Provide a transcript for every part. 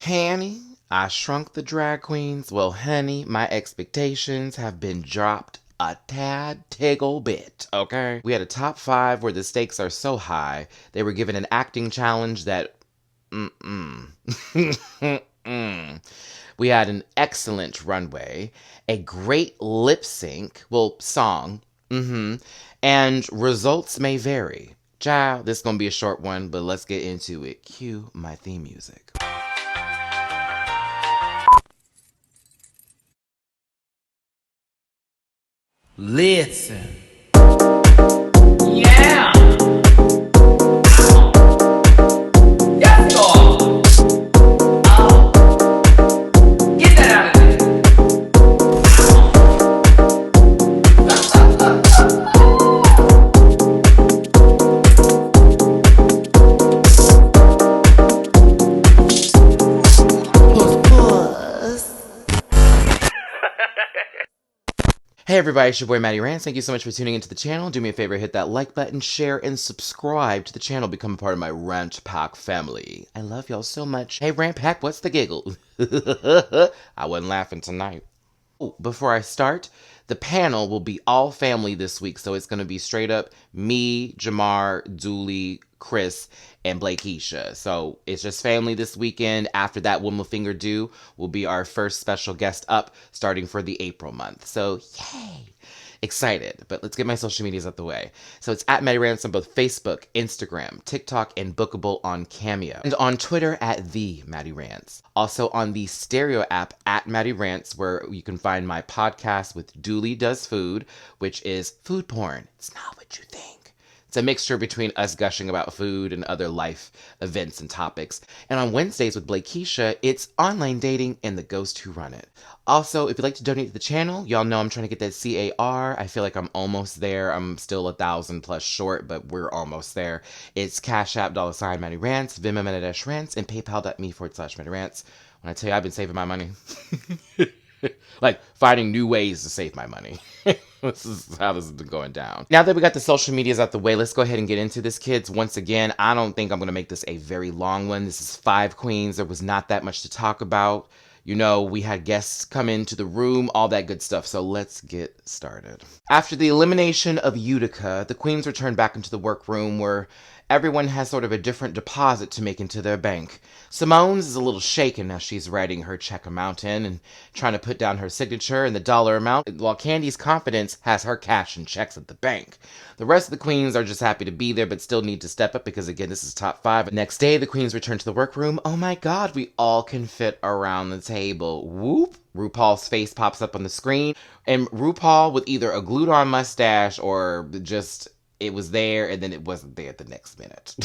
Henny, I shrunk the drag queens. Well, honey, my expectations have been dropped a tad tiggle bit, okay? We had a top 5 where the stakes are so high, they were given an acting challenge that, We had an excellent runway, a great lip sync, well, song, and results may vary. Child, this is gonna be a short one, but let's get into it. Cue my theme music. Listen. Yeah. Yes, God. Get that out of there. Hey everybody, it's your boy Matty Rants. Thank you so much for tuning into the channel. Do me a favor, hit that like button, share, and subscribe to the channel. Become a part of my Rant Pack family. I love y'all so much. Hey Rant Pack, what's the giggle? I wasn't laughing tonight. Oh, before I start, the panel will be all family this week, so it's going to be straight up me, Jamar, Dooley, Chris, and Blakeisha. So it's just family this weekend. After that, One More Finger Do will be our first special guest up starting for the April month. So yay! Excited, but let's get my social medias out the way. So it's at MattyRants on both Facebook, Instagram, TikTok, and Bookable on Cameo. And on Twitter at the MattyRants. Also on the Stereo app at MattyRants, where you can find my podcast with Dooley Does Food, which is food porn. It's not what you think. It's a mixture between us gushing about food and other life events and topics. And on Wednesdays with Blakeisha, it's online dating and the ghost who run it. Also, if you'd like to donate to the channel, y'all know I'm trying to get that CAR. I feel like I'm almost there. I'm still 1,000 plus short, but we're almost there. It's Cash App, $ MattyRants, Venmo, MattyRants, and PayPal.me/MattyRants. When I tell you I've been saving my money. Like, finding new ways to save my money. This is how this has been going down. Now that we got the social medias out the way, let's go ahead and get into this, kids. Once again, I don't think I'm going to make this a very long one. This is 5 queens. There was not that much to talk about. You know, we had guests come into the room, all that good stuff. So let's get started. After the elimination of Utica, the queens returned back into the workroom where everyone has sort of a different deposit to make into their bank. Simone's is a little shaken as she's writing her check amount in and trying to put down her signature and the dollar amount, while Candy's confidence has her cash and checks at the bank. The rest of the queens are just happy to be there but still need to step up because, again, this is top 5. Next day, the queens return to the workroom. Oh my god, we all can fit around the table. Whoop! RuPaul's face pops up on the screen, and RuPaul with either a glued-on mustache or just it was there and then it wasn't there the next minute.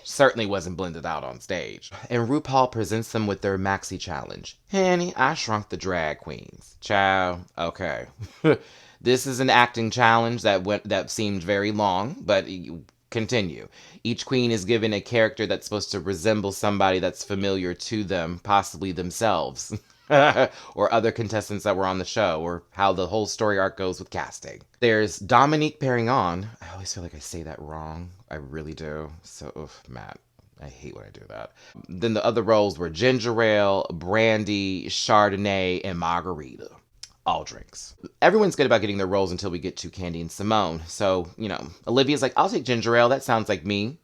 Certainly wasn't blended out on stage. And RuPaul presents them with their Maxi challenge. Henny, I shrunk the drag queens. Child, okay. This is an acting challenge that seemed very long, but continue. Each queen is given a character that's supposed to resemble somebody that's familiar to them, possibly themselves. Or other contestants that were on the show, or how the whole story arc goes with casting. There's Dominique pairing on. I always feel like I say that wrong. I really do. So, Matt, I hate when I do that. Then the other roles were ginger ale, brandy, chardonnay, and margarita. All drinks. Everyone's good about getting their roles until we get to Candy and Simone. So, you know, Olivia's like, I'll take ginger ale. That sounds like me.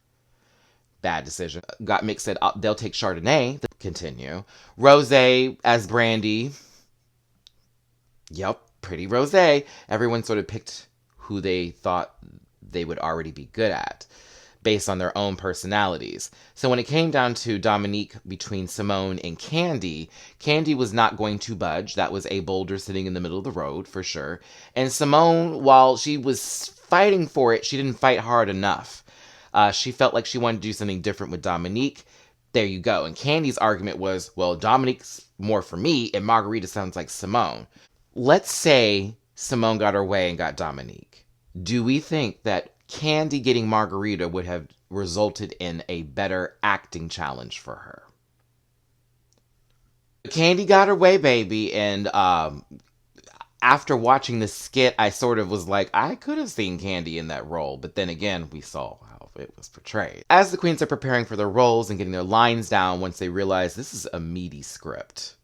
Bad decision. Gottmik said they'll take Chardonnay. Continue. Rosé as Brandy. Yep, pretty Rosé. Everyone sort of picked who they thought they would already be good at based on their own personalities. So when it came down to Dominique between Simone and Candy, Candy was not going to budge. That was a boulder sitting in the middle of the road for sure. And Simone, while she was fighting for it, she didn't fight hard enough. She felt like she wanted to do something different with Dominique. There you go. And Candy's argument was, well, Dominique's more for me, and Margarita sounds like Simone. Let's say Simone got her way and got Dominique. Do we think that Candy getting Margarita would have resulted in a better acting challenge for her? Candy got her way, baby, and after watching the skit, I sort of was like, I could have seen Candy in that role, but then again, we saw how it was portrayed. As the queens are preparing for their roles and getting their lines down once they realize this is a meaty script.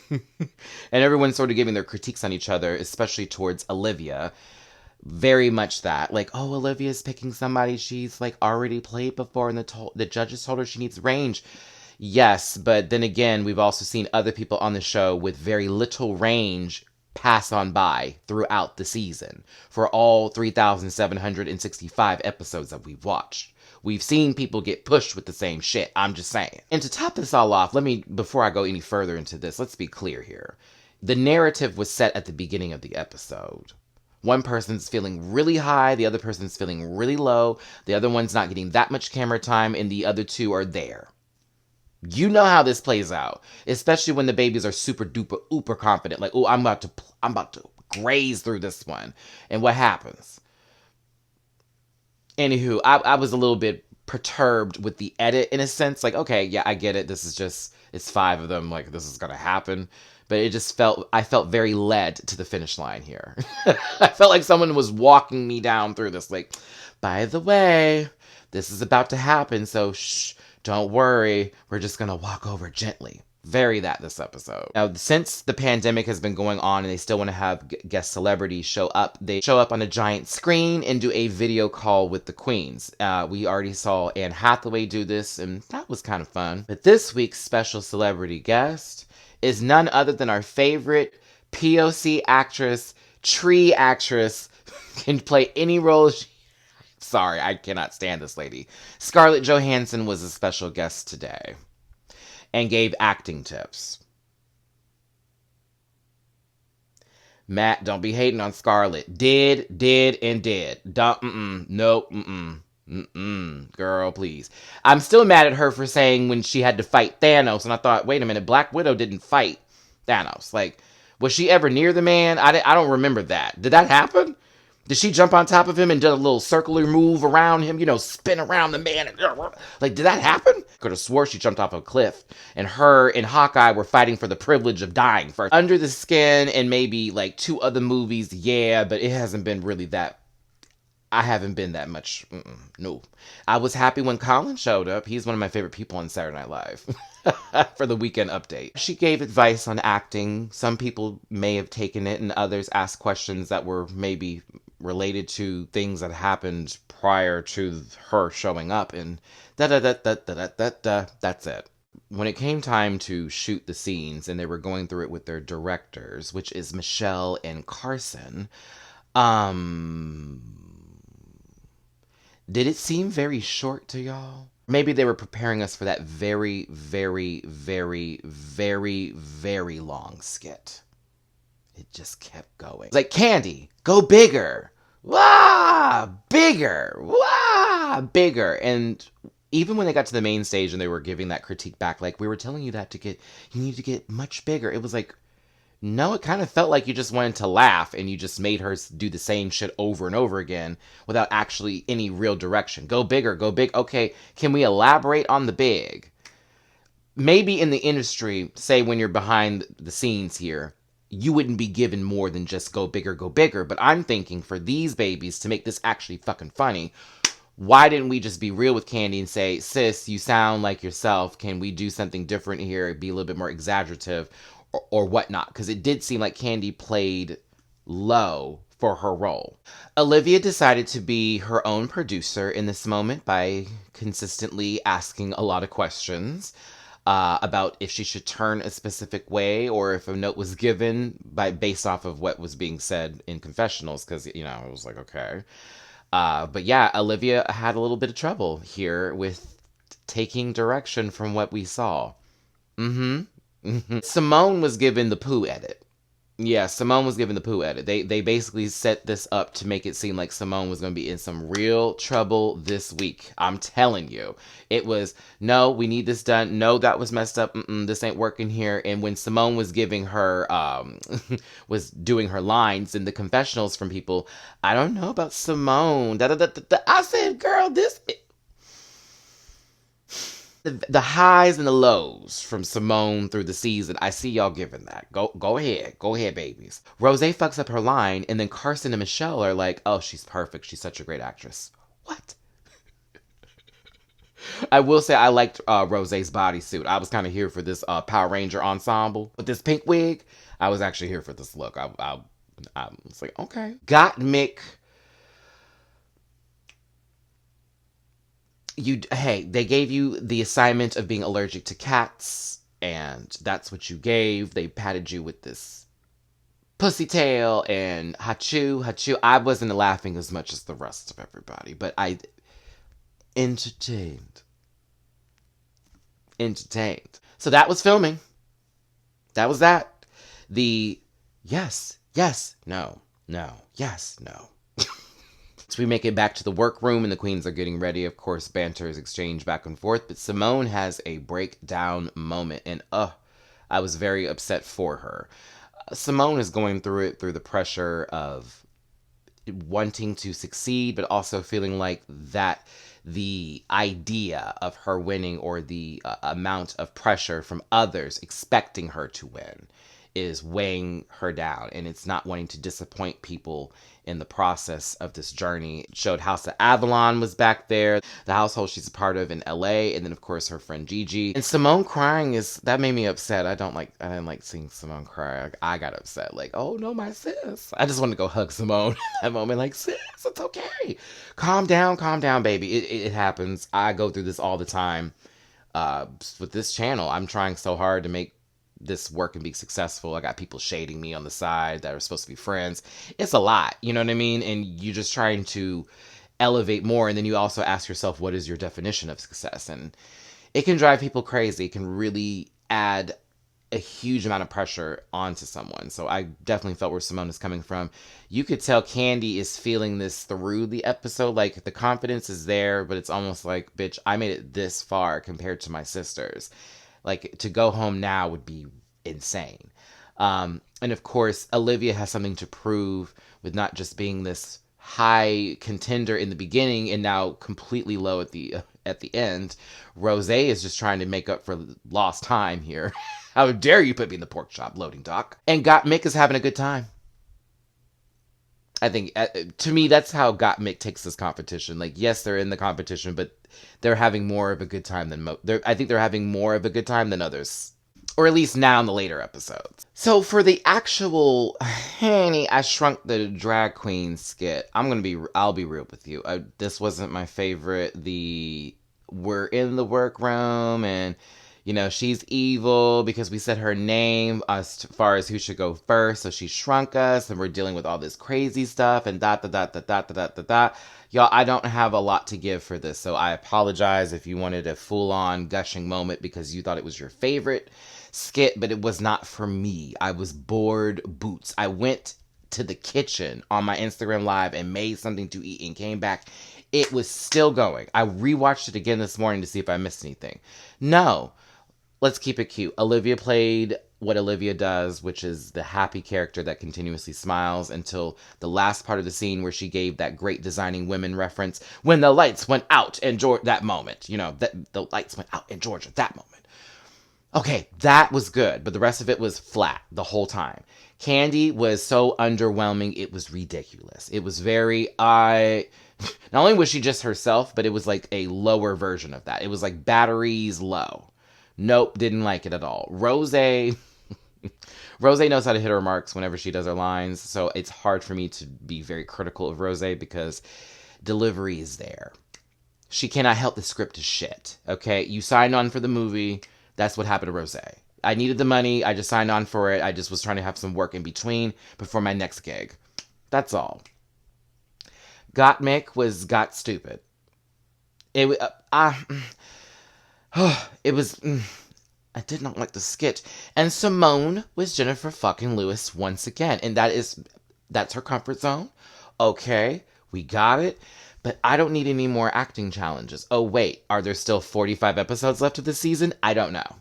And everyone's sort of giving their critiques on each other, especially towards Olivia. Very much that. Like, oh, Olivia's picking somebody she's, like, already played before, and the judges told her she needs range. Yes, but then again, we've also seen other people on the show with very little range pass on by throughout the season for all 3,765 episodes that we've watched. We've seen people get pushed with the same shit. I'm just saying. And to top this all off, before I go any further into this, let's be clear here. The narrative was set at the beginning of the episode. One person's feeling really high, the other person's feeling really low, the other one's not getting that much camera time, and the other two are there. You know how this plays out, especially when the babies are super duper uber confident. Like, oh, I'm about to graze through this one. And what happens? Anywho, I was a little bit perturbed with the edit in a sense. Like, okay, yeah, I get it. This is just, it's 5 of them. Like, this is going to happen. But it just I felt very led to the finish line here. I felt like someone was walking me down through this. Like, by the way, this is about to happen. So, shh. Don't worry, we're just going to walk over gently. Very that this episode. Now, since the pandemic has been going on and they still want to have guest celebrities show up, they show up on a giant screen and do a video call with the queens. We already saw Anne Hathaway do this, and that was kind of fun. But this week's special celebrity guest is none other than our favorite POC actress, tree actress, can play any role Sorry, I cannot stand this lady. Scarlett Johansson was a special guest today and gave acting tips. Matt, don't be hating on Scarlett. Did. Nope, girl, please. I'm still mad at her for saying when she had to fight Thanos, and I thought, wait a minute, Black Widow didn't fight Thanos. Like, was she ever near the man? I don't remember that. Did that happen? Did she jump on top of him and do a little circular move around him, spin around the man? Like, did that happen? Could have swore she jumped off a cliff. And her and Hawkeye were fighting for the privilege of dying first. Under the Skin and maybe like 2 other movies, yeah, but it hasn't been really that. I haven't been that much. No. I was happy when Colin showed up. He's one of my favorite people on Saturday Night Live. For the weekend update. She gave advice on acting. Some people may have taken it and others asked questions that were maybe related to things that happened prior to her showing up, and that's it. When it came time to shoot the scenes and they were going through it with their directors, which is Michelle and Carson, did it seem very short to y'all? Maybe they were preparing us for that very, very, very, very, very long skit. It just kept going. It's like, Candy, go bigger. Wah! Bigger. Wah! Bigger. And even when they got to the main stage and they were giving that critique back, like, we were telling you you need to get much bigger. It was like, no, it kind of felt like you just wanted to laugh and you just made her do the same shit over and over again without actually any real direction. Go bigger, go big. Okay, can we elaborate on the big? Maybe in the industry, say when you're behind the scenes here, you wouldn't be given more than just go bigger, but I'm thinking for these babies to make this actually fucking funny, why didn't we just be real with Candy and say, sis, you sound like yourself, can we do something different here, be a little bit more exaggerative or whatnot? Because it did seem like Candy played low for her role. Olivia decided to be her own producer in this moment by consistently asking a lot of questions. About if she should turn a specific way or if a note was given based off of what was being said in confessionals, because, it was like, okay. But yeah, Olivia had a little bit of trouble here with taking direction from what we saw. Simone was given the poo edit. Yeah, Simone was given the poo edit. They basically set this up to make it seem like Simone was going to be in some real trouble this week. I'm telling you. It was, no, we need this done. No, that was messed up. This ain't working here. And when Simone was giving her, was doing her lines in the confessionals from people, I don't know about Simone. I said, girl, this... The highs and the lows from Simone through the season, I see y'all giving that. Go ahead, babies. Rose fucks up her line, and then Carson and Michelle are like, oh, she's perfect. She's such a great actress. What? I will say I liked Rose's bodysuit. I was kind of here for this Power Ranger ensemble with this pink wig. I was actually here for this look. I was like, okay. Got Mick. Hey, they gave you the assignment of being allergic to cats, and that's what you gave. They patted you with this pussy tail and hachu. I wasn't laughing as much as the rest of everybody, but I entertained. Entertained. So that was filming. That was that. The yes, no, yes, no. So we make it back to the workroom and the queens are getting ready. Of course, banter is exchanged back and forth, but Simone has a breakdown moment and I was very upset for her. Simone is going through it through the pressure of wanting to succeed, but also feeling like that the idea of her winning or the amount of pressure from others expecting her to win is weighing her down, and it's not wanting to disappoint people in the process of this journey. It showed House of Avalon was back there, the household she's a part of in LA, and then of course her friend Gigi. And Simone crying that made me upset. I didn't like seeing Simone cry. I got upset, like, oh no, my sis. I just wanted to go hug Simone in that moment, like, sis, it's okay. Calm down, baby. It happens. I go through this all the time. With this channel, I'm trying so hard to make this work and be successful. I got people shading me on the side that are supposed to be friends. It's a lot, you know what I mean? And you're just trying to elevate more. And then you also ask yourself, what is your definition of success? And it can drive people crazy. It can really add a huge amount of pressure onto someone. So I definitely felt where Simone is coming from. You could tell Candy is feeling this through the episode. Like the confidence is there, but it's almost like, bitch, I made it this far compared to my sisters. Like, to go home now would be insane. And of course, Olivia has something to prove with not just being this high contender in the beginning and now completely low at the end. Rose is just trying to make up for lost time here. How dare you put me in the pork chop loading dock? And Got Mick is having a good time. I think, to me, that's how Got Mick takes this competition. Like, yes, they're in the competition, but they're having more of a good time than I think they're having more of a good time than others, or at least now in the later episodes. So for the actual Henny, I Shrunk the Drag Queen skit, I'll be real with you. This wasn't my favorite. We're in the workroom and, you know, she's evil because we said her name as far as who should go first. So she shrunk us and we're dealing with all this crazy stuff and dot. Y'all, I don't have a lot to give for this. So I apologize if you wanted a full on gushing moment because you thought it was your favorite skit, but it was not for me. I was bored boots. I went to the kitchen on my Instagram live and made something to eat and came back. It was still going. I rewatched it again this morning to see if I missed anything. No. Let's keep it cute. Olivia played what Olivia does, which is the happy character that continuously smiles until the last part of the scene where she gave that great Designing Women reference when the lights went out in Georgia, that moment. You know, that the lights went out in Georgia, that moment. Okay, that was good, but the rest of it was flat the whole time. Candy was so underwhelming, it was ridiculous. It was very, not only was she just herself, but it was like a lower version of that. It was like batteries low. Nope, didn't like it at all. Rose knows how to hit her marks whenever she does her lines, so it's hard for me to be very critical of Rose because delivery is there. She cannot help the script is shit, okay? You signed on for the movie. That's what happened to Rose. I needed the money. I just signed on for it. I just was trying to have some work in between before my next gig. That's all. Got Mick got stupid. It was... I did not like the skit. And Simone was Jennifer fucking Lewis once again. And that's her comfort zone. Okay, we got it. But I don't need any more acting challenges. Oh, wait, are there still 45 episodes left of this season? I don't know.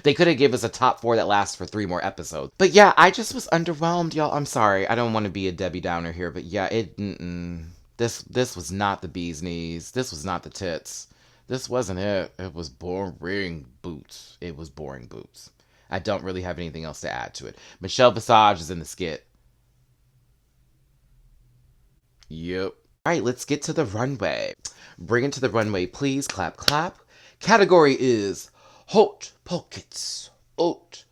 They could have given us a top 4 that lasts for 3 more episodes. But yeah, I just was underwhelmed, y'all. I'm sorry. I don't want to be a Debbie Downer here. But yeah, this was not the bee's knees. This was not the tits. This wasn't it. It was boring boots. It was boring boots. I don't really have anything else to add to it. Michelle Visage is in the skit. Yep. All right, let's get to the runway. Bring it to the runway, please. Clap, clap. Category is Haute Pockets. Haute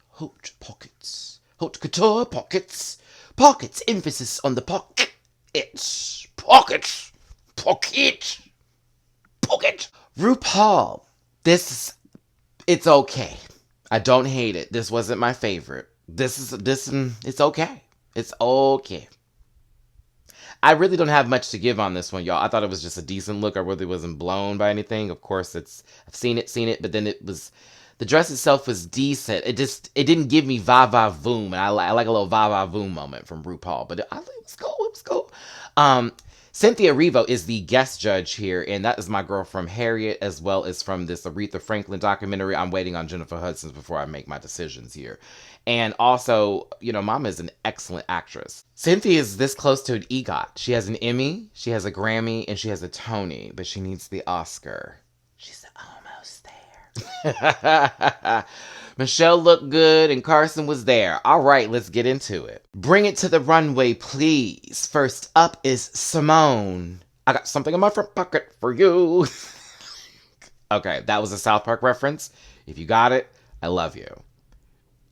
Pockets. Haute Couture Pockets. Pockets, emphasis on the pocket. It's pockets. Pocket. Pocket. Rupaul. It's okay. I don't hate it. This wasn't my favorite. It's okay. It's okay. I really don't have much to give on this one, y'all. I thought it was just a decent look. I really wasn't blown by anything. Of course, I've seen it, but then the dress itself was decent. It didn't give me va va voom, and I like a little va va voom moment from RuPaul, but it was cool. It was cool. Cynthia Erivo is the guest judge here, and that is my girl from Harriet, as well as from this Aretha Franklin documentary. I'm waiting on Jennifer Hudson before I make my decisions here. And also, Mama is an excellent actress. Cynthia is this close to an EGOT. She has an Emmy, she has a Grammy, and she has a Tony, but she needs the Oscar. She's almost there. Michelle looked good and Carson was there. All right, let's get into it. Bring it to the runway, please. First up is Simone. I got something in my front pocket for you. Okay, that was a South Park reference. If you got it, I love you.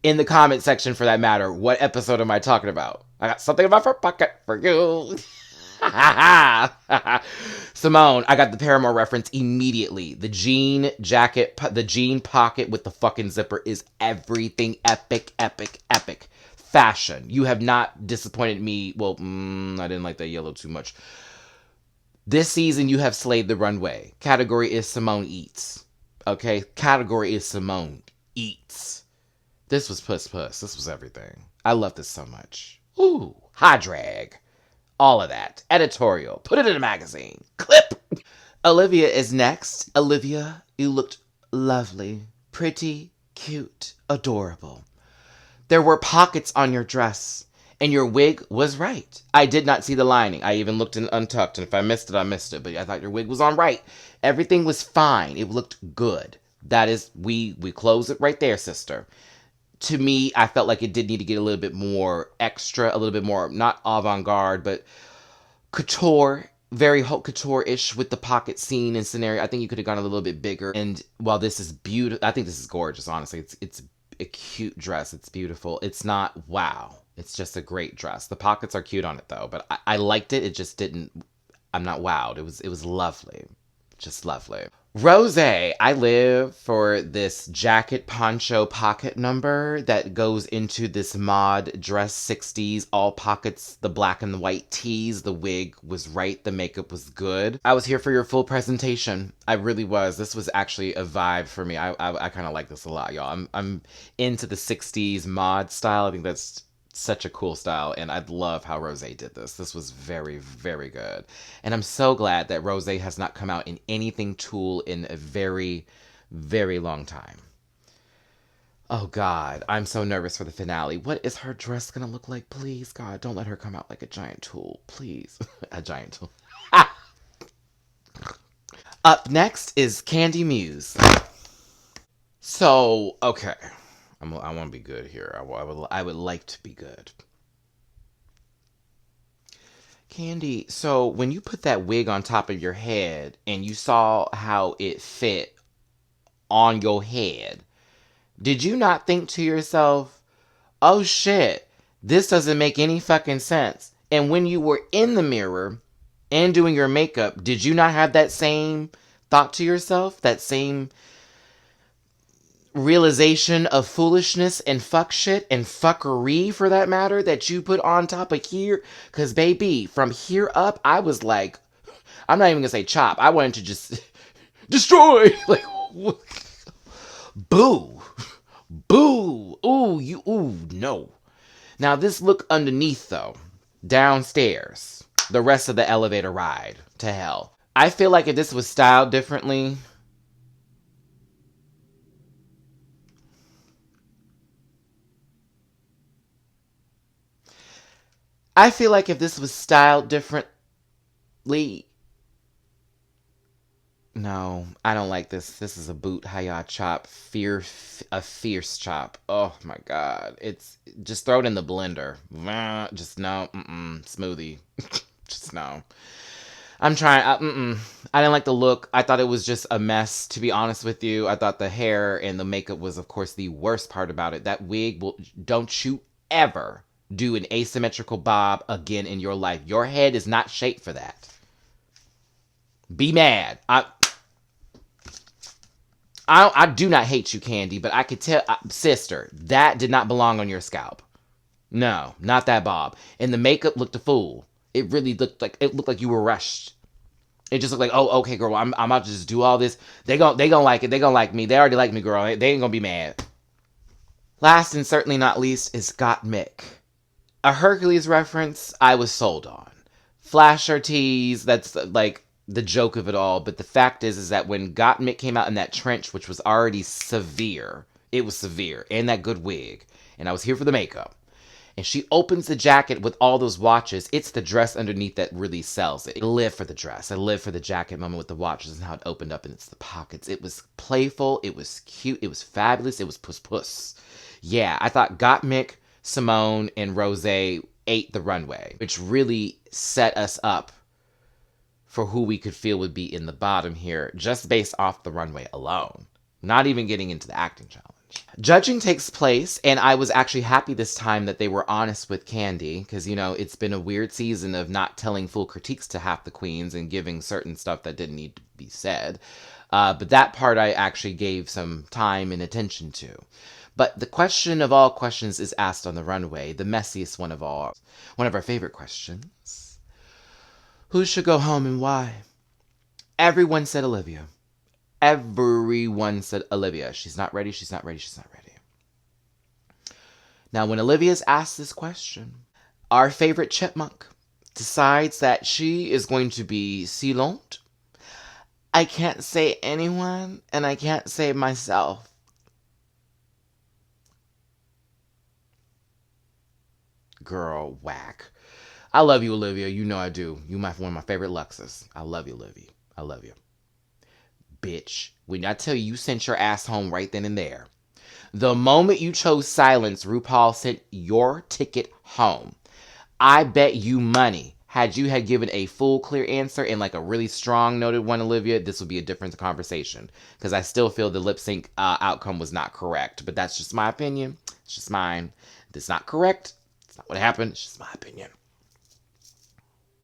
In the comment section, for that matter, what episode am I talking about? I got something in my front pocket for you. Simone, I got the Paramore reference immediately. The jean jacket, the jean pocket with the fucking zipper is everything. Epic, epic, epic. Fashion. You have not disappointed me. Well, I didn't like that yellow too much. This season, you have slayed the runway. Category is Simone Eats. Okay? Category is Simone Eats. This was puss. This was everything. I love this so much. Ooh, high drag. All of that. Editorial. Put it in a magazine. Clip. Olivia is next. Olivia, you looked lovely. Pretty, cute, adorable. There were pockets on your dress, and your wig was right. I did not see the lining. I even looked in Untucked, and if I missed it, I missed it. But I thought your wig was on right. Everything was fine. It looked good. That is, we close it right there, sister. To me, I felt like it did need to get a little bit more extra, a little bit more, not avant-garde, but couture, very haute couture-ish with the pocket scene and scenario. I think you could have gone a little bit bigger. And while this is beautiful, I think this is gorgeous, honestly. It's a cute dress. It's beautiful. It's not wow. It's just a great dress. The pockets are cute on it, though. But I liked it. It just didn't, I'm not wowed. It was lovely. Just lovely. Rose, I live for this jacket poncho pocket number that goes into this mod dress 60s, all pockets, the black and the white tees. The wig was right. The makeup was good. I was here for your full presentation. I really was. This was actually a vibe for me. I kind of like this a lot, y'all. I'm into the 60s mod style. I think that's such a cool style, and I love how Rose did this. This was very, very good. And I'm so glad that Rose has not come out in anything Tulle in a very, very long time. Oh, God. I'm so nervous for the finale. What is her dress going to look like? Please, God, don't let her come out like a giant Tulle. Please. A giant Tulle. Up next is Candy Muse. So, okay. I want to be good here. I would like to be good. Candy, so when you put that wig on top of your head and you saw how it fit on your head, did you not think to yourself, oh shit, this doesn't make any fucking sense? And when you were in the mirror and doing your makeup, did you not have that same thought to yourself? That same realization of foolishness and fuck shit and fuckery, for that matter, that you put on top of here? Because baby, from here up, I was like, I'm not even gonna say chop, I wanted to just destroy. Like, boo, ooh, no. Now this look underneath, though, downstairs, the rest of the elevator ride to hell, I feel like if this was styled differently, no, I don't like this. This is a boot haya chop, a fierce chop. Oh my God. It's, just throw it in the blender. Just no, smoothie. Just no. I'm trying. I didn't like the look. I thought it was just a mess, to be honest with you. I thought the hair and the makeup was, of course, the worst part about it. That wig don't you ever do an asymmetrical bob again in your life. Your head is not shaped for that. Be mad. I do not hate you, Candy, but I could tell, sister, that did not belong on your scalp. No, not that bob. And the makeup looked a fool. It really looked like you were rushed. It just looked like, oh, okay, girl, I'm about to just do all this. They gon' like it. They gon' like me. They already like me, girl. They ain't gonna be mad. Last and certainly not least is Got Mick. A Hercules reference I was sold on. Flasher tease, that's like the joke of it all. But the fact is that when Got Mick came out in that trench, which was already severe, it was severe, and that good wig, and I was here for the makeup. And she opens the jacket with all those watches. It's the dress underneath that really sells it. I live for the dress. I live for the jacket moment with the watches and how it opened up and it's the pockets. It was playful. It was cute. It was fabulous. It was puss. Yeah, I thought Gottmik, Simone, and Rose ate the runway, which really set us up for who we could feel would be in the bottom here, just based off the runway alone. Not even getting into the acting challenge. Judging takes place, and I was actually happy this time that they were honest with Candy, because, you know, it's been a weird season of not telling full critiques to half the queens and giving certain stuff that didn't need to be said. But that part I actually gave some time and attention to. But the question of all questions is asked on the runway, the messiest one of all. One of our favorite questions. Who should go home and why? Everyone said Olivia. Everyone said Olivia. She's not ready, she's not ready, she's not ready. Now, when Olivia's asked this question, our favorite chipmunk decides that she is going to be silente. I can't say anyone, and I can't say myself. Girl, whack. I love you, Olivia. You know I do. You one of my favorite Luxes. I love you, Olivia. I love you. Bitch, when I tell you sent your ass home right then and there. The moment you chose silence, RuPaul sent your ticket home. I bet you money. Had you had given a full, clear answer and like a really strong noted one, Olivia, this would be a different conversation. Because I still feel the lip sync outcome was not correct. But that's just my opinion. It's just mine. It's not correct. It's not what happened. It's just my opinion.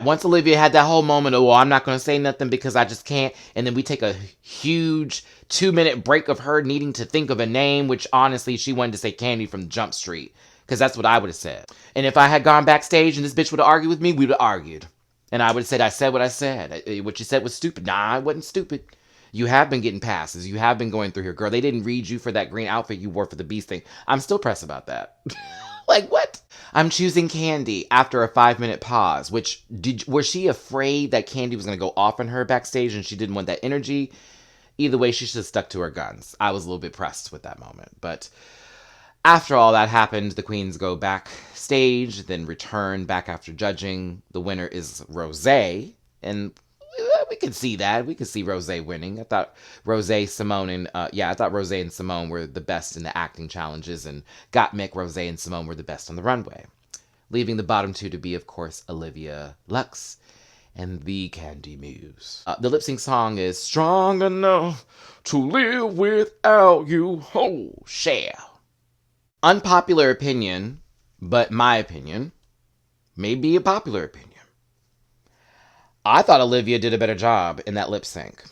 Once Olivia had that whole moment of, well, I'm not going to say nothing because I just can't. And then we take a huge 2-minute break of her needing to think of a name, which honestly, she wanted to say Candy from Jump Street. Because that's what I would have said. And if I had gone backstage and this bitch would have argued with me, we would have argued. And I would have said, I said what I said. What you said was stupid. Nah, I wasn't stupid. You have been getting passes. You have been going through here. Girl, they didn't read you for that green outfit you wore for the Beast thing. I'm still pressed about that. Like, what? I'm choosing Candy after a 5-minute pause, which, was she afraid that Candy was going to go off on her backstage and she didn't want that energy? Either way, she should have stuck to her guns. I was a little bit pressed with that moment. But after all that happened, the queens go backstage, then return back after judging. The winner is Rosé, and we could see that. We could see Rosé winning. I thought Rosé, Simone, and I thought Rosé and Simone were the best in the acting challenges, and Gottmik, Rosé, and Simone were the best on the runway. Leaving the bottom two to be, of course, Olivia Lux and the Candy Muse. The lip sync song is Strong Enough to Live Without You. Oh, share. Unpopular opinion, but my opinion may be a popular opinion. I thought Olivia did a better job in that lip sync.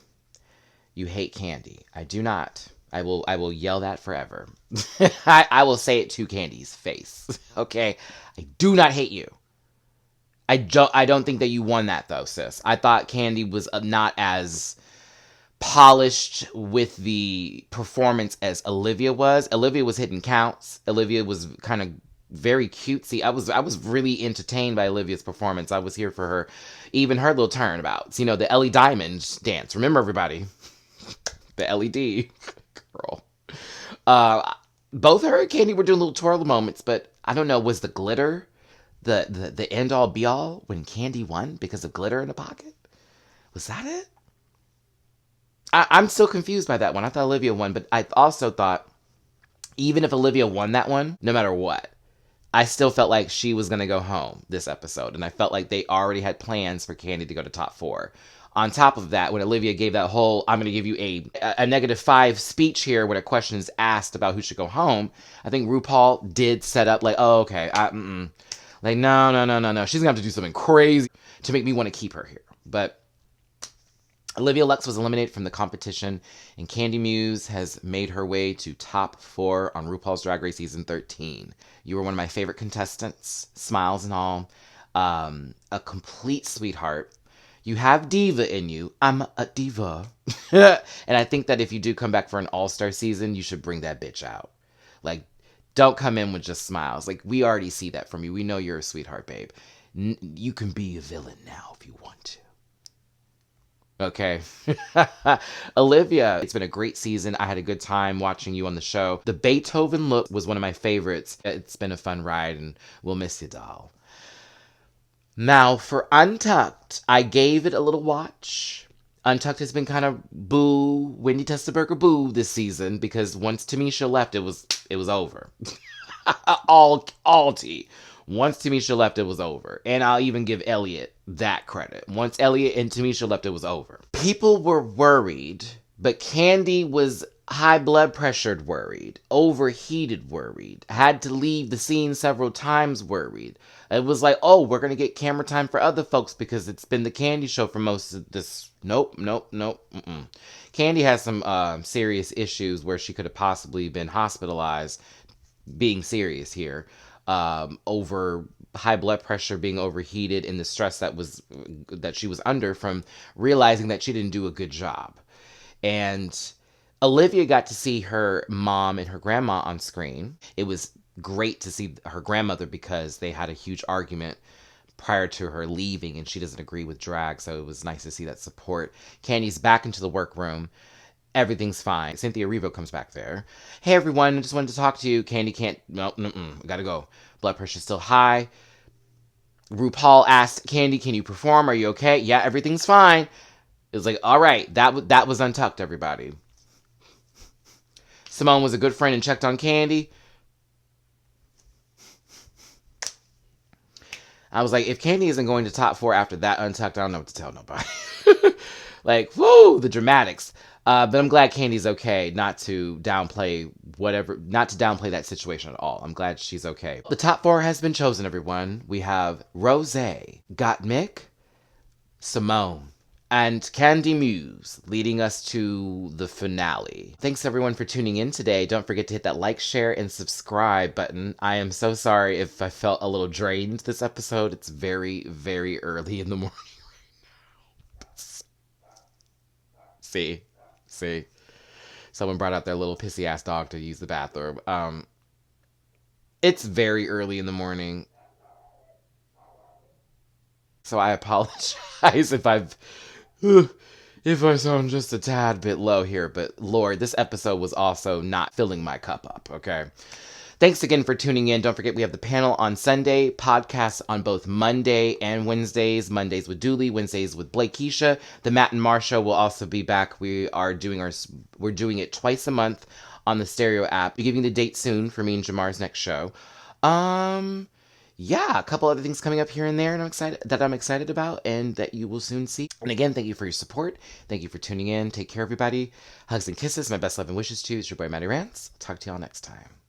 You hate Candy. I do not. I will yell that forever. I will say it to Candy's face. Okay? I do not hate you. I don't think that you won that though, sis. I thought Candy was not as polished with the performance as Olivia was. Olivia was hitting counts. Olivia was kind of very cutesy. I was really entertained by Olivia's performance. I was here for her. Even her little turnabouts. You know, the Ellie Diamond dance. Remember, everybody? The LED. Girl. Both her and Candy were doing little twirl moments, but I don't know, was the glitter the end all be all when Candy won because of glitter in the pocket? Was that it? I'm still confused by that one. I thought Olivia won, but I also thought even if Olivia won that one, no matter what, I still felt like she was going to go home this episode. And I felt like they already had plans for Candy to go to top 4. On top of that, when Olivia gave that whole, I'm going to give you a -5 speech here when a question is asked about who should go home, I think RuPaul did set up like, oh, okay, like, no. She's going to have to do something crazy to make me want to keep her here. But Olivia Lux was eliminated from the competition, and Candy Muse has made her way to top 4 on RuPaul's Drag Race Season 13. You were one of my favorite contestants, smiles and all, a complete sweetheart. You have diva in you. I'm a diva. And I think that if you do come back for an all-star season, you should bring that bitch out. Like, don't come in with just smiles. Like, we already see that from you. We know you're a sweetheart, babe. You can be a villain now if you want to. Okay. Olivia, it's been a great season. I had a good time watching you on the show. The Beethoven look was one of my favorites. It's been a fun ride, and we'll miss you, doll. Now, for Untucked, I gave it a little watch. Untucked has been kind of boo, Wendy Testerberger boo this season, because once Tamisha left, it was over. all tea. Once Tamisha left, it was over. And I'll even give Elliot that credit. Once Elliot and Tamisha left, it was over. People were worried, but Candy was high blood pressured worried, overheated worried, had to leave the scene several times worried. It was like, oh, we're going to get camera time for other folks because it's been the Candy show for most of this. Nope. Candy has some serious issues where she could have possibly been hospitalized, being serious here, over high blood pressure, being overheated, and the stress that she was under from realizing that she didn't do a good job. And Olivia got to see her mom and her grandma on screen. It was great to see her grandmother because they had a huge argument prior to her leaving, and she doesn't agree with drag, so it was nice to see that support. Candy's back into the workroom. Everything's fine. Cynthia Erivo comes back there. Hey, everyone, I just wanted to talk to you. Candy can't, gotta go. Blood pressure's still high. RuPaul asked Candy, can you perform? Are you okay? Yeah, everything's fine. It was like, all right, that was Untucked, everybody. Simone was a good friend and checked on Candy. I was like, if Candy isn't going to top 4 after that Untucked, I don't know what to tell nobody. Like, whoo, the dramatics. But I'm glad Candy's okay, not to downplay that situation at all. I'm glad she's okay. The top 4 has been chosen, everyone. We have Rose, Gottmik, Simone, and Candy Muse, leading us to the finale. Thanks everyone for tuning in today. Don't forget to hit that like, share, and subscribe button. I am so sorry if I felt a little drained this episode. It's very, very early in the morning right now. See? Someone brought out their little pissy ass dog to use the bathroom. It's very early in the morning. So I apologize if I sound just a tad bit low here, but Lord, this episode was also not filling my cup up, okay? Thanks again for tuning in. Don't forget we have the panel on Sunday, podcasts on both Monday and Wednesdays. Mondays with Dooley, Wednesdays with Blake Keisha. The Matt and Mar show will also be back. We're doing it twice a month on the Stereo app. Be giving the date soon for me and Jamar's next show. Yeah, a couple other things coming up here and there, and I'm excited about, and that you will soon see. And again, thank you for your support. Thank you for tuning in. Take care, everybody. Hugs and kisses. My best love and wishes to you. It's your boy, Matty Rants. Talk to y'all next time.